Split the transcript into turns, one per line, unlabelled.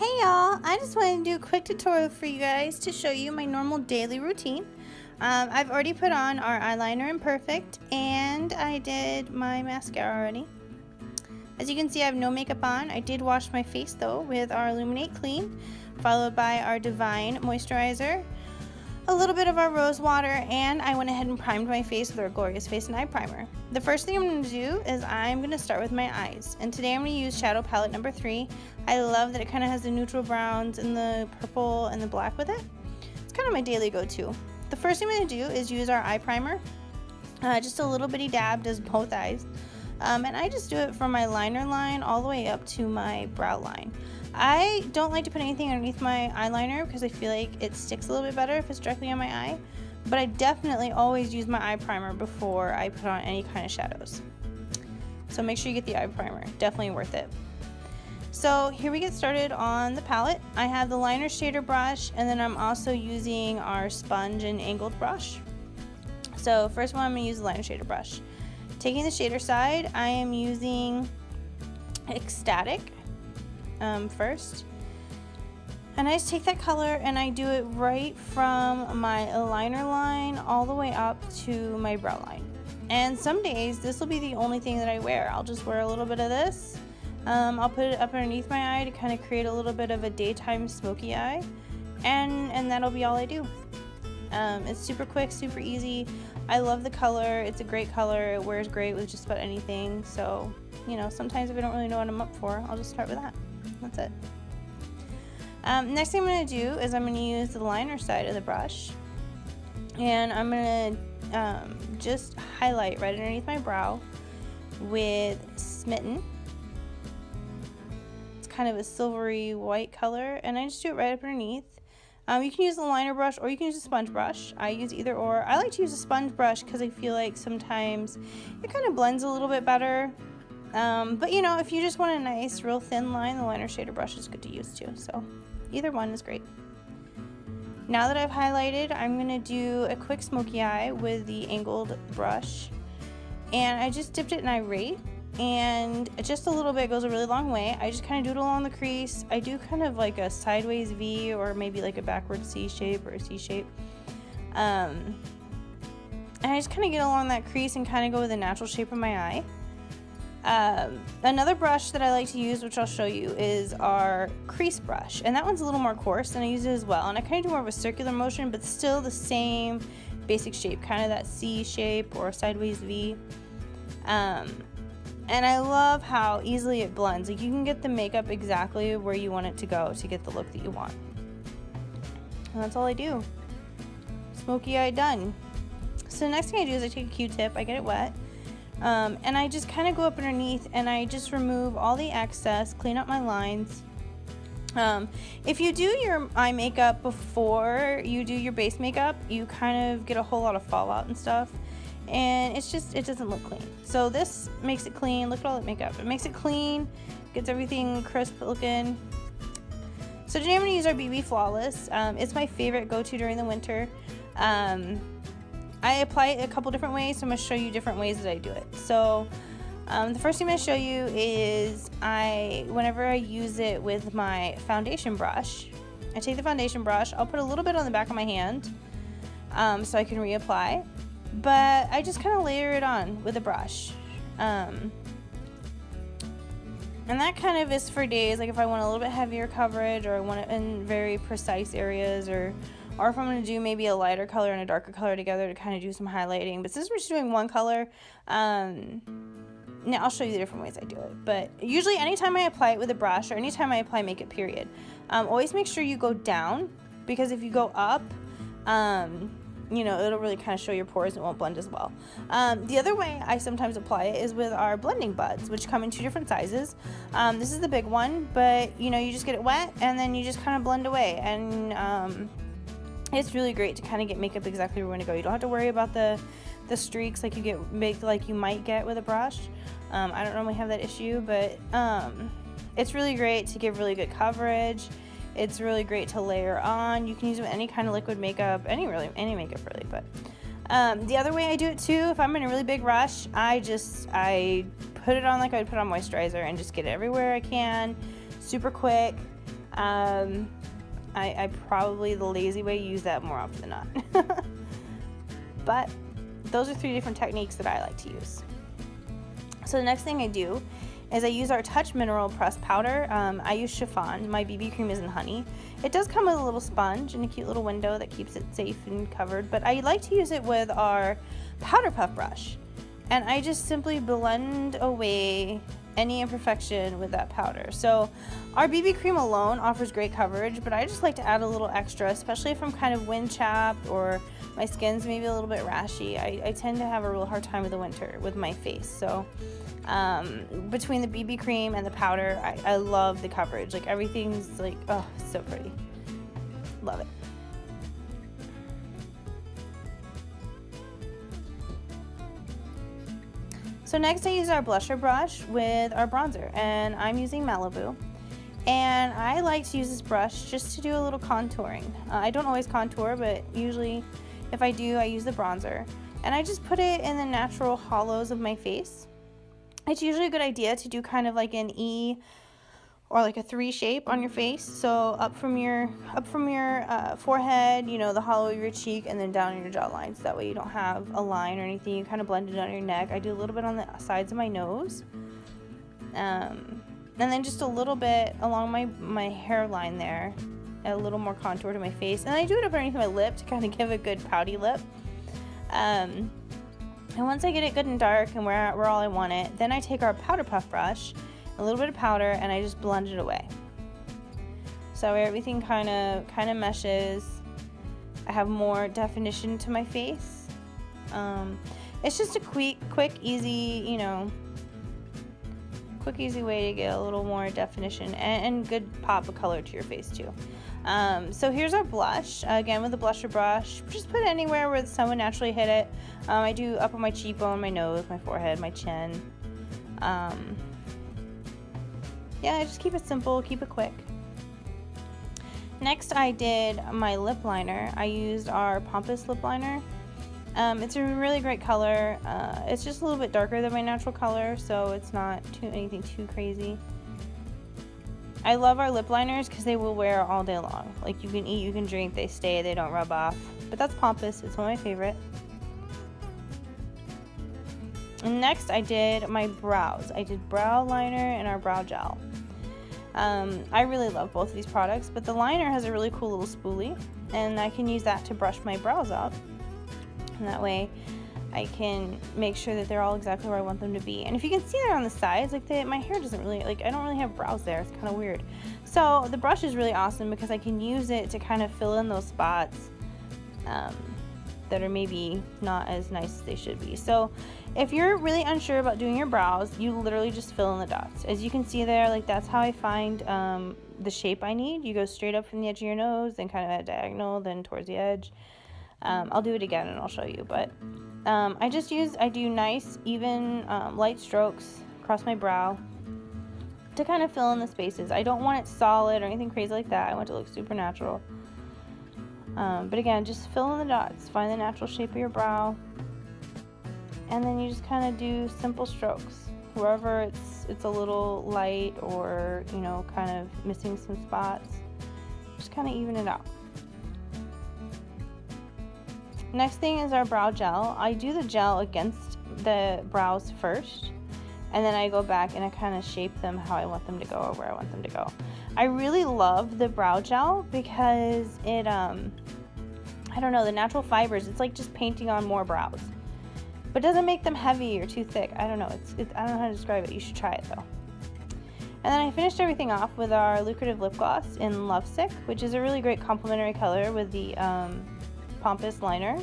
Hey y'all, I just wanted to do a quick tutorial for you guys to show you my normal daily routine. I've already put on our eyeliner in Perfect and I did my mascara already. As you can see, I have no makeup on. I did wash my face though with our Illuminate Clear, followed by our Divine Moisturizer, a little bit of our rose water, and I went ahead and primed my face with our Glorious Face and Eye Primer. The first thing I'm going to do is I'm going to start with my eyes, and today I'm going to use Shadow Palette number 3. I love that it kind of has the neutral browns and the purple and the black with it. It's kind of my daily go-to. The first thing I'm going to do is use our eye primer. Just a little bitty dab, does both eyes. And I just do it from my liner line all the way up to my brow line. I don't like to put anything underneath my eyeliner because I feel like it sticks a little bit better if it's directly on my eye. But I definitely always use my eye primer before I put on any kind of shadows. So make sure you get the eye primer, definitely worth it. So here we get started on the palette. I have the liner shader brush, and then I'm also using our sponge and angled brush. So first one, I'm going to use the liner shader brush. Taking the shader side, I am using Ecstatic first. And I just take that color and I do it right from my liner line all the way up to my brow line. And some days this will be the only thing that I wear. I'll just wear a little bit of this. I'll put it up underneath my eye to kind of create a little bit of a daytime smoky eye, and that'll be all I do. It's super quick, super easy. I love the color. It's a great color. It wears great with just about anything. So, you know, sometimes if I don't really know what I'm up for, I'll just start with that. That's it. Next thing I'm going to do is I'm going to use the liner side of the brush, and I'm going to just highlight right underneath my brow with Smitten. It's kind of a silvery white color, and I just do it right up underneath. You can use the liner brush or you can use a sponge brush. I use either or. I like to use a sponge brush because I feel like sometimes it kind of blends a little bit better. But you know, if you just want a nice real thin line, the liner shader brush is good to use too. So either one is great. Now that I've highlighted, I'm going to do a quick smoky eye with the angled brush. And I just dipped it in Irate, and just a little bit goes a really long way. I just kind of do it along the crease. I do kind of like a sideways V or maybe like a backward C shape or a C shape. And I just kind of get along that crease and kind of go with the natural shape of my eye. Another brush that I like to use, which I'll show you, is our crease brush, and that one's a little more coarse, and I use it as well, and I kind of do more of a circular motion, but still the same basic shape, kind of that C shape or sideways V. And I love how easily it blends. Like, you can get the makeup exactly where you want it to go to get the look that you want. And that's all I do. Smoky eye done. So the next thing I do is I take a Q-tip, I get it wet, and I just kind of go up underneath and I just remove all the excess, clean up my lines. If you do your eye makeup before you do your base makeup, you kind of get a whole lot of fallout and stuff, and it's just, it doesn't look clean. So this makes it clean. Look at all that makeup. It makes it clean, gets everything crisp looking. So today I'm going to use our BB Flawless. It's my favorite go-to during the winter. I apply it a couple different ways, so I'm going to show you different ways that I do it. So the first thing I'm going to show you is whenever I use it with my foundation brush, I take the foundation brush, I'll put a little bit on the back of my hand so I can reapply, but I just kind of layer it on with a brush. And that kind of is for days, like if I want a little bit heavier coverage, or I want it in very precise areas, or if I'm going to do maybe a lighter color and a darker color together to kind of do some highlighting. But since we're just doing one color, now I'll show you the different ways I do it. But usually anytime I apply it with a brush, or anytime I apply makeup period, always make sure you go down, because if you go up, you know, it'll really kind of show your pores and it won't blend as well. The other way I sometimes apply it is with our blending buds, which come in 2 different sizes. This is the big one, but you know, you just get it wet and then you just kind of blend away, and it's really great to kind of get makeup exactly where you want to go. You don't have to worry about the streaks like you might get with a brush. I don't normally have that issue, but it's really great to give really good coverage. It's really great to layer on. You can use it with any kind of liquid makeup, any makeup really. But the other way I do it too, if I'm in a really big rush, I put it on like I would put on moisturizer and just get it everywhere I can, super quick. I probably, the lazy way, use that more often than not. But those are 3 different techniques that I like to use. So the next thing I do is I use our Touch Mineral Pressed Powder. I use chiffon. My BB cream is in honey. It does come with a little sponge and a cute little window that keeps it safe and covered, but I like to use it with our powder puff brush. And I just simply blend away any imperfection with that powder. So our BB cream alone offers great coverage, but I just like to add a little extra, especially if I'm kind of wind chapped or my skin's maybe a little bit rashy. I tend to have a real hard time with the winter with my face. So between the BB cream and the powder, I love the coverage. Like, everything's like, oh, so pretty. Love it. So next I use our blusher brush with our bronzer, and I'm using Malibu. And I like to use this brush just to do a little contouring. I don't always contour, but usually if I do, I use the bronzer. And I just put it in the natural hollows of my face. It's usually a good idea to do kind of like an E or like a 3 shape on your face. So up from your forehead, you know, the hollow of your cheek, and then down in your jawline. So that way you don't have a line or anything. You kind of blend it on your neck. I do a little bit on the sides of my nose. And then just a little bit along my hairline there. A little more contour to my face. And I do it up underneath my lip to kind of give a good pouty lip. And once I get it good and dark and where all I want it, then I take our powder puff brush, a little bit of powder, and I just blend it away. So everything kind of meshes. I have more definition to my face. It's just a quick, easy, you know, easy way to get a little more definition and good pop of color to your face too. So here's our blush, again with the blusher brush. Just put it anywhere where the sun would naturally hit it. I do up on my cheekbone, my nose, my forehead, my chin. Yeah, I just keep it simple, keep it quick. Next I did my lip liner. I used our Pompous lip liner. It's a really great color. It's just a little bit darker than my natural color, so it's not anything too crazy. I love our lip liners because they will wear all day long. Like, you can eat, you can drink, they stay, they don't rub off. But that's Pompous, it's one of my favorite. And next I did my brows. I did brow liner and our brow gel. I really love both of these products, but the liner has a really cool little spoolie, and I can use that to brush my brows up. And that way I can make sure that they're all exactly where I want them to be. And if you can see there on the sides, like my hair doesn't really, I don't really have brows there. It's kind of weird. So the brush is really awesome because I can use it to kind of fill in those spots that are maybe not as nice as they should be. So if you're really unsure about doing your brows, you literally just fill in the dots. As you can see there, like, that's how I find the shape I need. You go straight up from the edge of your nose, then kind of at a diagonal, then towards the edge. I'll do it again and I'll show you, but I do nice, even, light strokes across my brow to kind of fill in the spaces. I don't want it solid or anything crazy like that. I want it to look super natural. But again, just fill in the dots, find the natural shape of your brow, and then you just kind of do simple strokes. Wherever it's a little light or, you know, kind of missing some spots, just kind of even it out. Next thing is our brow gel. I do the gel against the brows first, and then I go back and I kind of shape them how I want them to go or where I want them to go. I really love the brow gel because it, I don't know, the natural fibers, it's like just painting on more brows. But it doesn't make them heavy or too thick. I don't know, I don't know how to describe it. You should try it though. And then I finished everything off with our Lucrative Lip Gloss in Lovesick, which is a really great complementary color with the Pompous liner.